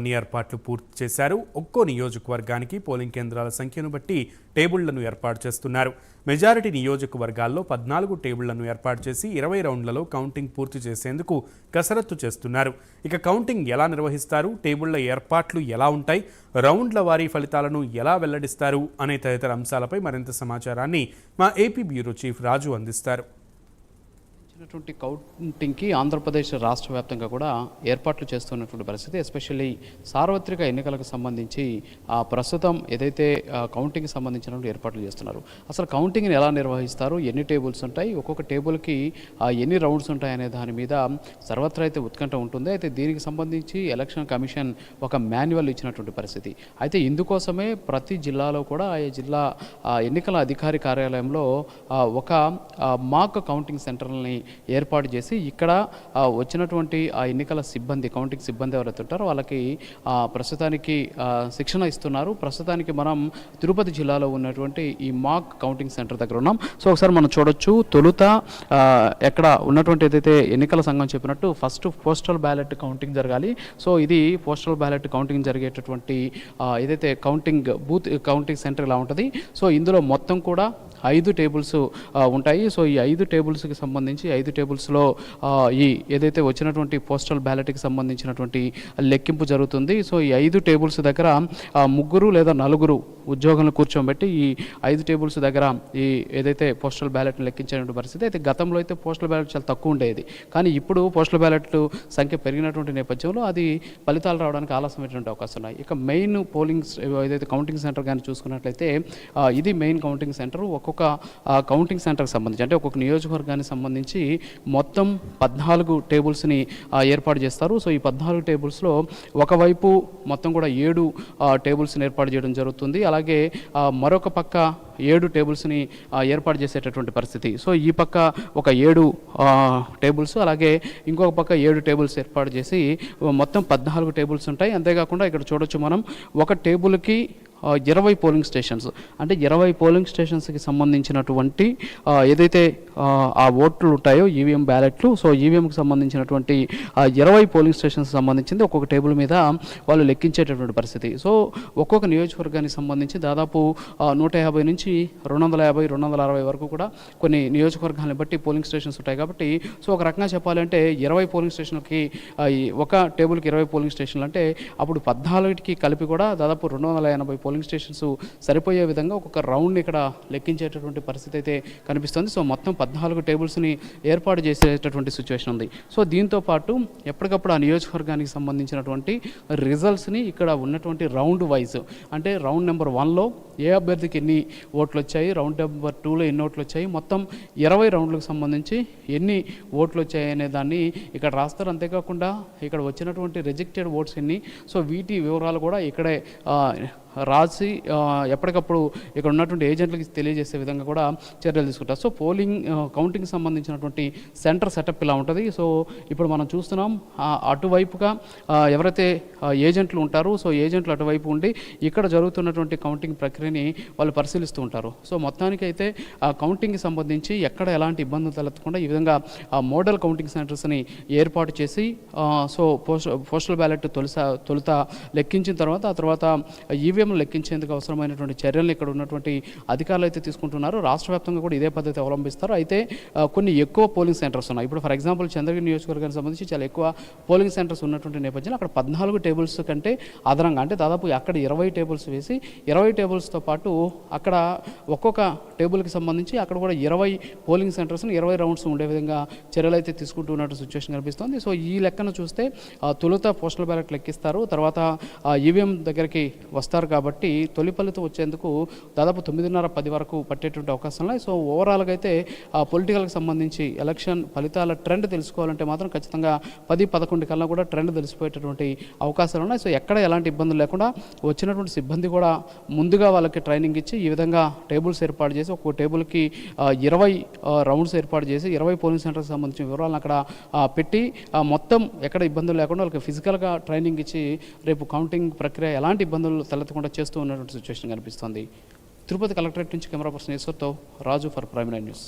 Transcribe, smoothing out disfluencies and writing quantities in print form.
అన్ని ఏర్పాట్లు పూర్తి చేశారు. ఒక్కో నియోజకవర్గానికి పోలింగ్ కేంద్రాల సంఖ్యను బట్టి టేబుళ్లను ఏర్పాటు చేస్తున్నారు. మెజారిటీ నియోజకవర్గాల్లో 14 టేబుళ్లను ఏర్పాటు చేసి 20 రౌండ్లలో కౌంటింగ్ పూర్తి చేసేందుకు కసరత్తు చేస్తున్నారు. ఇక కౌంటింగ్ ఎలా నిర్వహిస్తారు, టేబుళ్ల ఏర్పాట్లు ఎలా ఉంటాయి, రౌండ్ల వారీ ఫలితాలను ఎలా వెల్లడిస్తారు అనే తదితర అంశాలపై మరింత సమాచారాన్ని మా ఏపీ బ్యూరో చీఫ్ రాజు అందిస్తారు. కౌంటింగ్కి ఆంధ్రప్రదేశ్ రాష్ట్ర వ్యాప్తంగా కూడా ఏర్పాట్లు చేస్తున్నటువంటి పరిస్థితి, ఎస్పెషల్లీ సార్వత్రిక ఎన్నికలకు సంబంధించి ప్రస్తుతం ఏదైతే కౌంటింగ్కి సంబంధించినటువంటి ఏర్పాట్లు చేస్తున్నారు. అసలు కౌంటింగ్ని ఎలా నిర్వహిస్తారు, ఎన్ని టేబుల్స్ ఉంటాయి, ఒక్కొక్క టేబుల్కి ఎన్ని రౌండ్స్ ఉంటాయి అనే దాని మీద సర్వత్రా అయితే ఉత్కంఠ ఉంటుంది. అయితే దీనికి సంబంధించి ఎలక్షన్ కమిషన్ ఒక మాన్యువల్ ఇచ్చినటువంటి పరిస్థితి. అయితే ఇందుకోసమే ప్రతి జిల్లాలో కూడా ఆయా జిల్లా ఎన్నికల అధికారి కార్యాలయంలో ఒక మాక్ కౌంటింగ్ సెంటర్ని ఏర్పాటు చేసి ఇక్కడ వచ్చినటువంటి ఆ ఎన్నికల సిబ్బంది, కౌంటింగ్ సిబ్బంది ఎవరైతే ఉంటారో వాళ్ళకి ప్రస్తుతానికి శిక్షణ ఇస్తున్నారు. ప్రస్తుతానికి మనం తిరుపతి జిల్లాలో ఉన్నటువంటి ఈ మాక్ కౌంటింగ్ సెంటర్ దగ్గర ఉన్నాం. సో ఒకసారి మనం చూడొచ్చు, తొలుత ఎక్కడ ఉన్నటువంటి ఏదైతే ఎన్నికల సంఘం చెప్పినట్టు ఫస్ట్ పోస్టల్ బ్యాలెట్ కౌంటింగ్ జరగాలి. సో ఇది పోస్టల్ బ్యాలెట్ కౌంటింగ్ జరిగేటటువంటి ఏదైతే కౌంటింగ్ బూత్ కౌంటింగ్ సెంటర్ ఇలా ఉంటుంది. సో ఇందులో మొత్తం కూడా 5 టేబుల్స్ ఉంటాయి. సో ఈ 5 టేబుల్స్కి సంబంధించి 5 టేబుల్స్లో ఈ ఏదైతే వచ్చినటువంటి పోస్టల్ బ్యాలెట్కి సంబంధించినటువంటి లెక్కింపు జరుగుతుంది. సో ఈ 5 టేబుల్స్ దగ్గర 3 లేదా 4 ఉద్యోగులను కూర్చోబెట్టి ఈ 5 టేబుల్స్ దగ్గర ఈ ఏదైతే పోస్టల్ బ్యాలెట్ని లెక్కించేటువంటి పరిస్థితి. అయితే గతంలో అయితే పోస్టల్ బ్యాలెట్ చాలా తక్కువ ఉండేది, కానీ ఇప్పుడు పోస్టల్ బ్యాలెట్ సంఖ్య పెరిగినటువంటి నేపథ్యంలో అది ఫలితాలు రావడానికి ఆలస్యమైనటువంటి అవకాశం ఉన్నాయి. ఇక మెయిన్ పోలింగ్ ఏదైతే కౌంటింగ్ సెంటర్ కానీ చూసుకున్నట్లయితే ఇది మెయిన్ కౌంటింగ్ సెంటర్. ఒక్కొక్క కౌంటింగ్ సెంటర్కి సంబంధించి అంటే ఒక్కొక్క నియోజకవర్గానికి సంబంధించి మొత్తం 14 టేబుల్స్ని ఏర్పాటు చేస్తారు. సో ఈ 14 టేబుల్స్లో ఒకవైపు మొత్తం కూడా 7 టేబుల్స్ని ఏర్పాటు చేయడం జరుగుతుంది. అలాగే మరొక పక్క 7 టేబుల్స్ని ఏర్పాటు చేసేటటువంటి పరిస్థితి. సో ఈ పక్క ఒక 7 టేబుల్స్, అలాగే ఇంకొక పక్క 7 టేబుల్స్ ఏర్పాటు చేసి మొత్తం 14 టేబుల్స్ ఉంటాయి. అంతేకాకుండా ఇక్కడ చూడొచ్చు మనం ఒక టేబుల్కి 20 పోలింగ్ స్టేషన్స్, అంటే 20 పోలింగ్ స్టేషన్స్కి సంబంధించినటువంటి ఏదైతే ఆ ఓట్లు ఉంటాయో ఈవీఎం బ్యాలెట్లు, సో ఈవీఎంకి సంబంధించినటువంటి 20 పోలింగ్ స్టేషన్స్కి సంబంధించింది ఒక్కొక్క టేబుల్ మీద వాళ్ళు లెక్కించేటటువంటి పరిస్థితి. సో ఒక్కొక్క నియోజకవర్గానికి సంబంధించి దాదాపు 150 నుంచి 250, 260 వరకు కూడా కొన్ని నియోజకవర్గాలను బట్టి పోలింగ్ స్టేషన్స్ ఉంటాయి. కాబట్టి సో ఒక రకంగా చెప్పాలంటే 20 పోలింగ్ స్టేషన్లకి ఒక టేబుల్కి 20 పోలింగ్ స్టేషన్లు అంటే అప్పుడు 14కి కలిపి కూడా దాదాపు 280 పోలింగ్ స్టేషన్స్ సరిపోయే విధంగా ఒక్కొక్క రౌండ్ని ఇక్కడ లెక్కించేటటువంటి పరిస్థితి అయితే కనిపిస్తుంది. సో మొత్తం 14 టేబుల్స్ని ఏర్పాటు చేసేటటువంటి సిచ్యువేషన్ ఉంది. సో దీంతో పాటు ఎప్పటికప్పుడు ఆ నియోజకవర్గానికి సంబంధించినటువంటి రిజల్ట్స్ని ఇక్కడ ఉన్నటువంటి రౌండ్ వైజ్, అంటే రౌండ్ నెంబర్ 1లో ఏ అభ్యర్థికి ఎన్ని ఓట్లు వచ్చాయి, రౌండ్ నెంబర్ 2లో ఎన్ని ఓట్లు వచ్చాయి, మొత్తం 20 రౌండ్లకు సంబంధించి ఎన్ని ఓట్లు వచ్చాయి అనే దాన్ని ఇక్కడ రాస్తారు. అంతేకాకుండా ఇక్కడ వచ్చినటువంటి రిజెక్టెడ్ ఓట్స్ ఎన్ని, సో వీటి వివరాలు కూడా ఇక్కడే రాసి ఎప్పటికప్పుడు ఇక్కడ ఉన్నటువంటి ఏజెంట్లకి తెలియజేసే విధంగా కూడా చర్యలు తీసుకుంటారు. సో పోలింగ్ కౌంటింగ్కి సంబంధించినటువంటి సెంటర్ సెటప్ ఇలా ఉంటుంది. సో ఇప్పుడు మనం చూస్తున్నాం అటువైపుగా ఎవరైతే ఏజెంట్లు ఉంటారో, సో ఏజెంట్లు అటువైపు ఉండి ఇక్కడ జరుగుతున్నటువంటి కౌంటింగ్ ప్రక్రియని వాళ్ళు పరిశీలిస్తూ ఉంటారు. సో మొత్తానికైతే కౌంటింగ్కి సంబంధించి ఎక్కడ ఎలాంటి ఇబ్బందులు తలెత్తకుండా ఈ విధంగా మోడల్ కౌంటింగ్ సెంటర్స్ని ఏర్పాటు చేసి సో పోస్టల్ బ్యాలెట్ తొలుత లెక్కించిన తర్వాత ఆ తర్వాత ఈవీఎం లెక్కించేందుకు అవసరమైనటువంటి చర్యలను ఇక్కడ ఉన్నటువంటి అధికారులు అయితే తీసుకుంటున్నారు. రాష్ట్ర వ్యాప్తంగా కూడా ఇదే పద్ధతి అవలంబిస్తారు. అయితే కొన్ని ఎక్కువ పోలింగ్ సెంటర్స్ ఉన్నాయి. ఇప్పుడు ఫర్ ఎగ్జాంపుల్ చంద్రగిరి నియోజకవర్గానికి సంబంధించి చాలా ఎక్కువ పోలింగ్ సెంటర్స్ ఉన్నటువంటి నేపథ్యంలో అక్కడ 14 టేబుల్స్ కంటే అదనంగా, అంటే దాదాపు అక్కడ 20 టేబుల్స్ వేసి 20 టేబుల్స్తో పాటు అక్కడ ఒక్కొక్క టేబుల్కి సంబంధించి అక్కడ కూడా 20 పోలింగ్ సెంటర్స్ని 20 రౌండ్స్ ఉండే విధంగా చర్యలు అయితే తీసుకుంటున్నట్టు సిచ్యువేషన్ కనిపిస్తుంది. సో ఈ లెక్కను చూస్తే తొలుత పోస్టల్ బ్యాలెట్ లెక్కిస్తారు, తర్వాత ఈవీఎం దగ్గరికి వస్తారు. కాబట్టి తొలి ఫలితం వచ్చేందుకు దాదాపు 9:30-10 వరకు పట్టేటువంటి అవకాశం ఉన్నాయి. సో ఓవరాల్గా అయితే పొలిటికల్కి సంబంధించి ఎలక్షన్ ఫలితాల ట్రెండ్ తెలుసుకోవాలంటే మాత్రం ఖచ్చితంగా 10-11 కల్లా కూడా ట్రెండ్ తెలిసిపోయేటటువంటి అవకాశాలు ఉన్నాయి. సో ఎక్కడ ఎలాంటి ఇబ్బందులు లేకుండా వచ్చినటువంటి సిబ్బంది కూడా ముందుగా వాళ్ళకి ట్రైనింగ్ ఇచ్చి ఈ విధంగా టేబుల్స్ ఏర్పాటు చేసి ఒక్కో టేబుల్కి 20 రౌండ్స్ ఏర్పాటు చేసి 20 పోలింగ్ సెంటర్కి సంబంధించిన వివరాలను అక్కడ పెట్టి మొత్తం ఎక్కడ ఇబ్బందులు లేకుండా వాళ్ళకి ఫిజికల్గా ట్రైనింగ్ ఇచ్చి రేపు కౌంటింగ్ ప్రక్రియ ఎలాంటి ఇబ్బందులు తలెత్తకుండా చేస్తూ ఉన్నటువంటి సిచ్యువేషన్ కనిపిస్తుంది. తిరుపతి కలెక్టరేట్ నుంచి కెమెరా పర్సన్ ఈశ్వర్తో రాజు ఫర్ ప్రైమ్9 న్యూస్.